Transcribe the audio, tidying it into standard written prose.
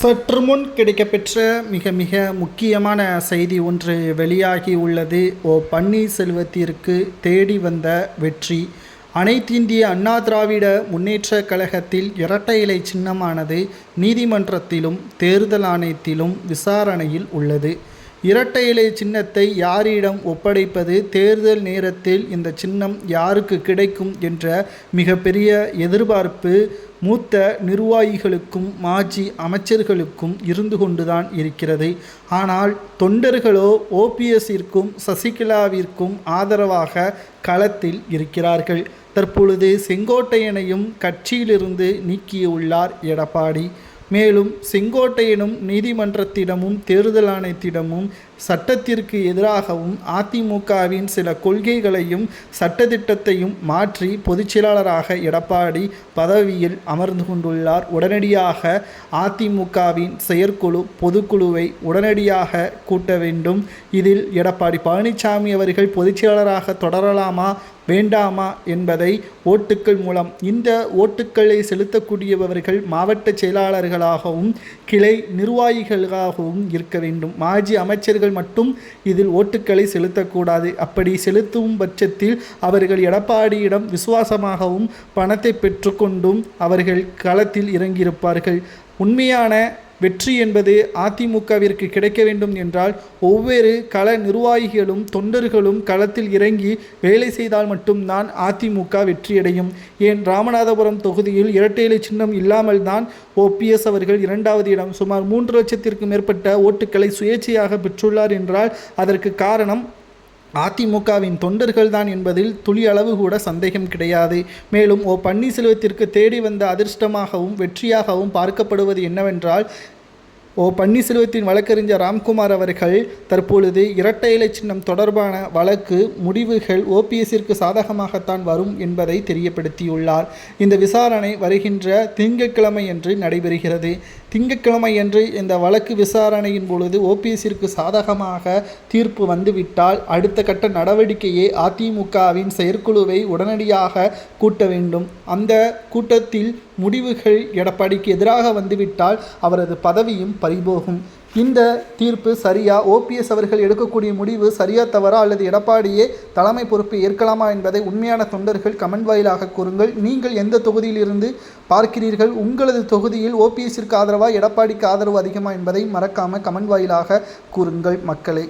சற்று முன் கிடைக்கப்பெற்ற மிக மிக முக்கியமான செய்தி ஒன்று வெளியாகி உள்ளது. பன்னீர்செல்வத்திற்கு தேடி வந்த வெற்றி. அனைத்திந்திய அண்ணா திராவிட முன்னேற்றக் கழகத்தில் இரட்டை இலை சின்னமானது நீதிமன்றத்திலும் தேர்தல் ஆணையத்திலும் விசாரணையில் உள்ளது. இரட்டை இலை சின்னத்தை யாரிடம் ஒப்படைப்பது, தேர்தல் நேரத்தில் இந்த சின்னம் யாருக்கு கிடைக்கும் என்ற மிகப்பெரிய எதிர்பார்ப்பு மூத்த நிர்வாகிகளுக்கும் மாஜி அமைச்சர்களுக்கும் இருந்து கொண்டுதான் இருக்கிறது. ஆனால் தொண்டர்களோ ஓபிஎஸ்ஸிற்கும் சசிகலாவிற்கும் ஆதரவாக களத்தில் இருக்கிறார்கள். தற்பொழுது செங்கோட்டையனையும் கட்சியிலிருந்து நீக்கியுள்ளார் எடப்பாடி. மேலும் செங்கோட்டையனும் நீதிமன்றத்திடமும் தேர்தல் ஆணையத்திடமும் சட்டத்திற்கு எதிராகவும் அதிமுகவின் சில கொள்கைகளையும் சட்டத்திட்டத்தையும் மாற்றி பொதுச்செயலாளராக எடப்பாடி பதவியில் அமர்ந்து கொண்டுள்ளார். உடனடியாக அதிமுகவின் செயற்குழு பொதுக்குழுவை உடனடியாக கூட்ட வேண்டும். இதில் எடப்பாடி பழனிசாமி அவர்கள் பொதுச்செயலாளராக தொடரலாமா வேண்டாமா என்பதை ஓட்டுக்கள் மூலம், இந்த ஓட்டுக்களை செலுத்தக்கூடியவர்கள் மாவட்ட செயலாளர்களாகவும் கிளை நிர்வாகிகளாகவும் இருக்க வேண்டும். மாஜி அமைச்சர்கள் மட்டும் இதில் ஓட்டுக்களை செலுத்தக்கூடாது. அப்படி செலுத்தும் பட்சத்தில் அவர்கள் எடப்பாடியிடம் விசுவாசமாகவும் பணத்தை பெற்றுக்கொண்டும் அவர்கள் களத்தில் இறங்கியிருப்பார்கள். உண்மையான வெற்றி என்பது அதிமுகவிற்கு கிடைக்க வேண்டும் என்றால் ஒவ்வொரு கள நிர்வாகிகளும் தொண்டர்களும் களத்தில் இறங்கி வேலை செய்தால் மட்டும்தான் அதிமுக வெற்றியடையும். ஏன் ராமநாதபுரம் தொகுதியில் இரட்டை இலை சின்னம் இல்லாமல் தான் ஓபிஎஸ் அவர்கள் 2வது இடம் சுமார் 3 லட்சத்திற்கும் மேற்பட்ட ஓட்டுக்களை சுயேட்சையாக பெற்றுள்ளார் என்றால் அதற்கு காரணம் அதிமுகவின் தொண்டர்கள் தான் என்பதில் துளி அளவு கூட சந்தேகம் கிடையாது. மேலும் பன்னீர்செல்வத்திற்கு தேடி வந்த அதிர்ஷ்டமாகவும் வெற்றியாகவும் பார்க்கப்படுவது என்னவென்றால், பன்னீர்செல்வத்தின் வழக்கறிஞர் ராம்குமார் அவர்கள் தற்பொழுது இரட்டை இலை சின்னம் தொடர்பான வழக்கு முடிவுகள் ஓபிஎஸ்ஸிற்கு சாதகமாகத்தான் வரும் என்பதை தெரியப்படுத்தியுள்ளார். இந்த விசாரணை வருகின்ற திங்கட்கிழமையன்று நடைபெறுகிறது. திங்கட்கிழமையன்று இந்த வழக்கு விசாரணையின் பொழுது ஓபிஎஸ்ஸிற்கு சாதகமாக தீர்ப்பு வந்துவிட்டால் அடுத்த கட்ட நடவடிக்கையை அதிமுகவின் செயற்குழுவை உடனடியாக கூட்ட வேண்டும். அந்த கூட்டத்தில் முடிவுகள் எடப்பாடிக்கு எதிராக வந்துவிட்டால் அவரது பதவியும் பறிபோகும். இந்த தீர்ப்பு சரியா, ஓபிஎஸ் அவர்கள் எடுக்கக்கூடிய முடிவு சரியா தவறா, அல்லது எடப்பாடியே தலைமை பொறுப்பை ஏற்கலாமா என்பதை உண்மையான தொண்டர்கள் கமெண்ட் வாயிலாக கூறுங்கள். நீங்கள் எந்த தொகுதியிலிருந்து பார்க்கிறீர்கள்? உங்களது தொகுதியில் ஓபிஎஸ்ஸிற்கு ஆதரவா எடப்பாடிக்கு ஆதரவு அதிகமா என்பதை மறக்காமல் கமெண்ட் வாயிலாக கூறுங்கள் மக்களே.